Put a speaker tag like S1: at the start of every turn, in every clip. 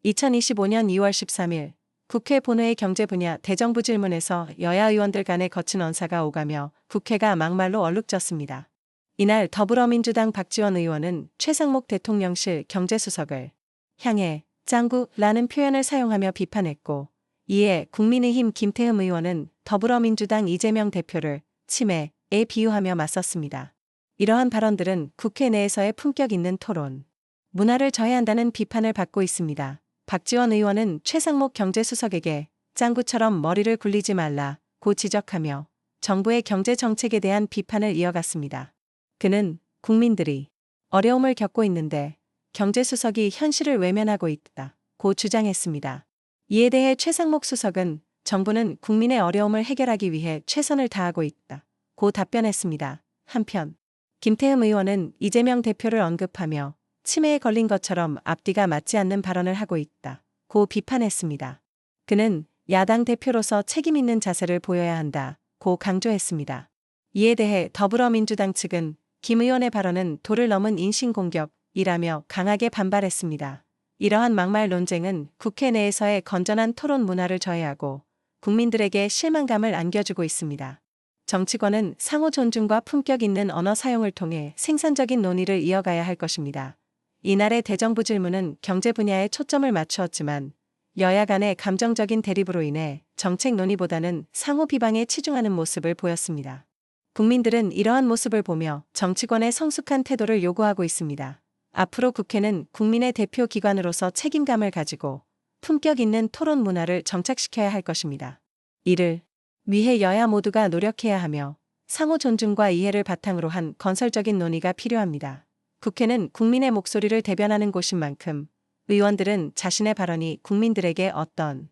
S1: 2025년 2월 13일 국회 본회의 경제 분야 대정부 질문에서 여야 의원들 간의 거친 언사가 오가며 국회가 막말로 얼룩졌습니다. 이날 더불어민주당 박지원 의원은 최상목 대통령실 경제수석을 향해 짱구라는 표현을 사용하며 비판했고, 이에 국민의힘 김태흠 의원은 더불어민주당 이재명 대표를 치매에 비유하며 맞섰습니다. 이러한 발언들은 국회 내에서의 품격 있는 토론 문화를 저해한다는 비판을 받고 있습니다. 박지원 의원은 최상목 경제수석에게 짱구처럼 머리를 굴리지 말라고 지적하며 정부의 경제정책에 대한 비판을 이어갔습니다. 그는 국민들이 어려움을 겪고 있는데 경제수석이 현실을 외면하고 있다고 주장했습니다. 이에 대해 최상목 수석은 정부는 국민의 어려움을 해결하기 위해 최선을 다하고 있다고 답변했습니다. 한편 김태흠 의원은 이재명 대표를 언급하며 치매에 걸린 것처럼 앞뒤가 맞지 않는 발언을 하고 있다고 비판했습니다. 그는 야당 대표로서 책임 있는 자세를 보여야 한다고 강조했습니다. 이에 대해 더불어민주당 측은 김 의원의 발언은 도를 넘은 인신공격이라며 강하게 반발했습니다. 이러한 막말 논쟁은 국회 내에서의 건전한 토론 문화를 저해하고 국민들에게 실망감을 안겨주고 있습니다. 정치권은 상호 존중과 품격 있는 언어 사용을 통해 생산적인 논의를 이어가야 할 것입니다. 이날의 대정부 질문은 경제 분야에 초점을 맞추었지만 여야 간의 감정적인 대립으로 인해 정책 논의보다는 상호 비방에 치중하는 모습을 보였습니다. 국민들은 이러한 모습을 보며 정치권의 성숙한 태도를 요구하고 있습니다. 앞으로 국회는 국민의 대표 기관으로서 책임감을 가지고 품격 있는 토론 문화를 정착시켜야 할 것입니다. 이를 위해 여야 모두가 노력해야 하며 상호 존중과 이해를 바탕으로 한 건설적인 논의가 필요합니다. 국회는 국민의 목소리를 대변하는 곳인 만큼 의원들은 자신의 발언이 국민들에게 어떤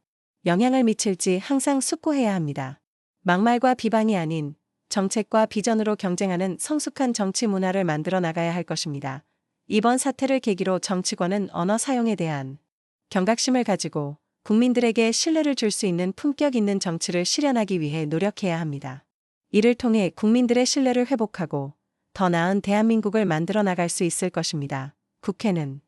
S1: 영향을 미칠지 항상 숙고해야 합니다. 막말과 비방이 아닌 정책과 비전으로 경쟁하는 성숙한 정치 문화를 만들어 나가야 할 것입니다. 이번 사태를 계기로 정치권은 언어 사용에 대한 경각심을 가지고 국민들에게 신뢰를 줄 수 있는 품격 있는 정치를 실현하기 위해 노력해야 합니다. 이를 통해 국민들의 신뢰를 회복하고 더 나은 대한민국을 만들어 나갈 수 있을 것입니다. 국회는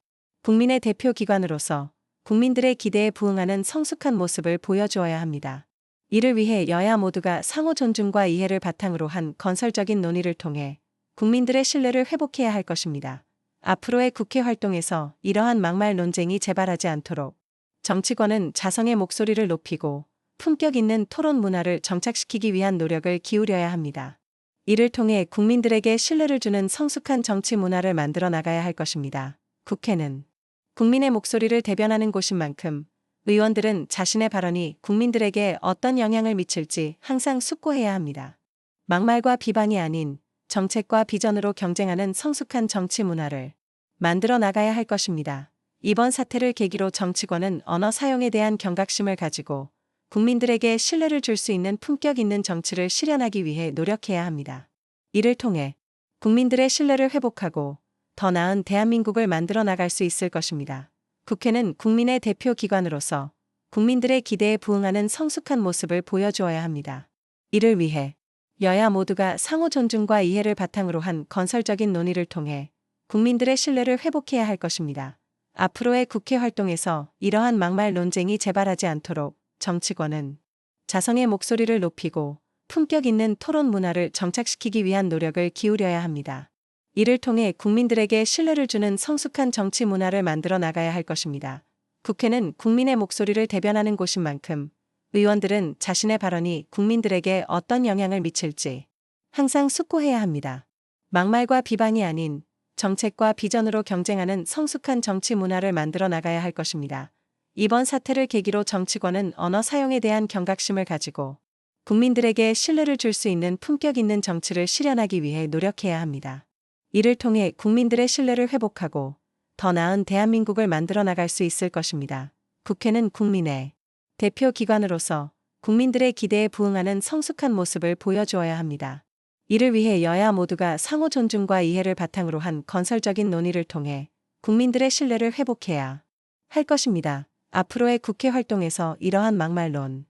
S1: 국민의 대표 기관으로서 국민들의 기대에 부응하는 성숙한 모습을 보여주어야 합니다. 이를 위해 여야 모두가 상호 존중과 이해를 바탕으로 한 건설적인 논의를 통해 국민들의 신뢰를 회복해야 할 것입니다. 앞으로의 국회 활동에서 이러한 막말 논쟁이 재발하지 않도록 정치권은 자성의 목소리를 높이고 품격 있는 토론 문화를 정착시키기 위한 노력을 기울여야 합니다. 이를 통해 국민들에게 신뢰를 주는 성숙한 정치 문화를 만들어 나가야 할 것입니다. 국회는 국민의 목소리를 대변하는 곳인 만큼 의원들은 자신의 발언이 국민들에게 어떤 영향을 미칠지 항상 숙고해야 합니다. 막말과 비방이 아닌 정책과 비전으로 경쟁하는 성숙한 정치 문화를 만들어 나가야 할 것입니다. 이번 사태를 계기로 정치권은 언어 사용에 대한 경각심을 가지고 국민들에게 신뢰를 줄 수 있는 품격 있는 정치를 실현하기 위해 노력해야 합니다. 이를 통해 국민들의 신뢰를 회복하고 더 나은 대한민국을 만들어 나갈 수 있을 것입니다. 국회는 국민의 대표 기관으로서 국민들의 기대에 부응하는 성숙한 모습을 보여주어야 합니다. 이를 위해 여야 모두가 상호 존중과 이해를 바탕으로 한 건설적인 논의를 통해 국민들의 신뢰를 회복해야 할 것입니다. 앞으로의 국회 활동에서 이러한 막말 논쟁이 재발하지 않도록 정치권은 자성의 목소리를 높이고 품격 있는 토론 문화를 정착시키기 위한 노력을 기울여야 합니다. 이를 통해 국민들에게 신뢰를 주는 성숙한 정치 문화를 만들어 나가야 할 것입니다. 국회는 국민의 목소리를 대변하는 곳인 만큼 의원들은 자신의 발언이 국민들에게 어떤 영향을 미칠지 항상 숙고해야 합니다. 막말과 비방이 아닌 정책과 비전으로 경쟁하는 성숙한 정치 문화를 만들어 나가야 할 것입니다. 이번 사태를 계기로 정치권은 언어 사용에 대한 경각심을 가지고 국민들에게 신뢰를 줄 수 있는 품격 있는 정치를 실현하기 위해 노력해야 합니다. 이를 통해 국민들의 신뢰를 회복하고 더 나은 대한민국을 만들어 나갈 수 있을 것입니다. 국회는 국민의 대표 기관으로서 국민들의 기대에 부응하는 성숙한 모습을 보여주어야 합니다. 이를 위해 여야 모두가 상호 존중과 이해를 바탕으로 한 건설적인 논의를 통해 국민들의 신뢰를 회복해야 할 것입니다. 앞으로의 국회 활동에서 이러한 막말론